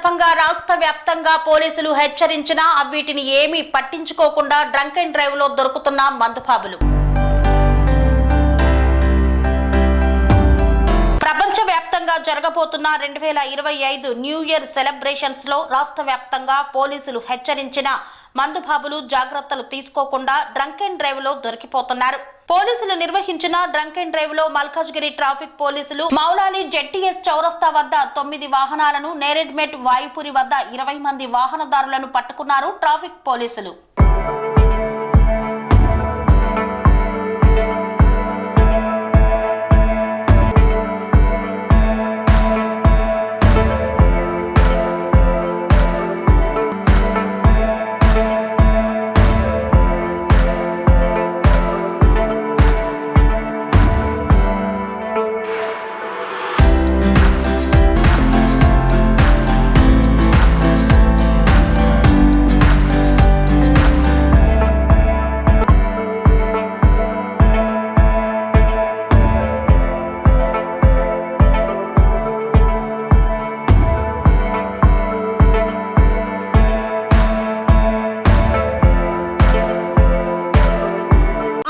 సందర్భంగా రాష్ట్ర వ్యాప్తంగా పోలీసులు హెచ్చరించినా వీటిని ఏమీ పట్టించుకోకుండా డ్రంక్ అండ్ డ్రైవ్ లో దొరుకుతున్న మందుబాబులు. ప్రపంచవ్యాప్తంగా జరగబోతున్న 2025 న్యూ ఇయర్ సెలబ్రేషన్స్ లో రాష్ట్ర వ్యాప్తంగా పోలీసులు హెచ్చరించిన మందుబాబులు జాగ్రత్తలు తీసుకోకుండా డ్రంక్ అండ్ డ్రైవ్ లో దొరికిపోతున్నారు. పోలీసులు నిర్వహించిన డ్రంక్ అండ్ డ్రైవ్ లో మల్కాజ్గిరి ట్రాఫిక్ పోలీసులు మౌలాలి జెట్టీఎస్ చౌరస్తా వద్ద 9 వాహనాలను, నేరెడ్మెట్ వాయుపురి వద్ద 20 మంది వాహనదారులను పట్టుకున్నారు ట్రాఫిక్ పోలీసులు.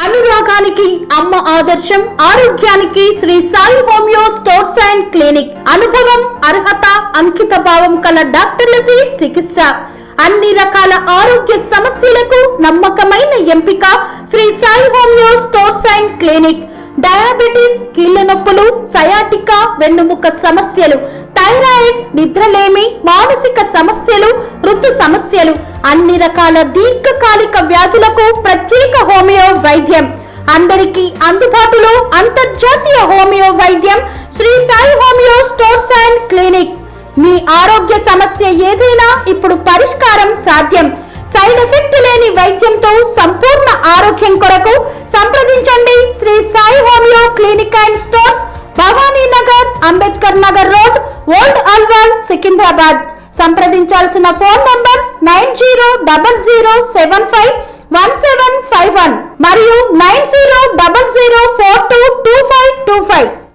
అనురాగానికి అమ్మ ఆదర్శం, ఆరోగ్యానికి Shri Sai homeo stores and clinic. అనుభవం, అర్హత, అంకిత భావం కల డాక్టర్లచే చికిత్స. అన్ని రకాల ఆరోగ్య సమస్యలకు నమ్మకమైన ఎంపిక Shri Sai homeo stores and clinic. Diabetes, కీళ్ల నొప్పులు, సయాటికా, వెన్నుముక సమస్యలు, థైరాయిడ్, నిద్రలేమి, మానసిక సమస్యలు, ఋతు సమస్యలు, అన్ని రకాల దీర్ఘకాలిక వ్యాధులకు ప్రత్యేక హోమియో వైద్యం. అందరికీ అందుబాటులో అంతర్జాతీయ హోమియో వైద్యం Sri Sai homeo stores and clinic. మీ ఆరోగ్య సమస్య ఏదైనా ఇప్పుడు పరిష్కారం సాధ్యం. సైడ్ ఎఫెక్ట్ లేని వైద్యంతో సంపూర్ణ ఆరోగ్యం కొరకు సంప్రదించండి Sri Sai homeo clinic and stores, Bhavani Nagar, Ambedkar Nagar road, old Alwal, Secunderabad. సంప్రదించాల్సిన ఫోన్ నంబర్స్ 9000751751 మరియు 9000422525.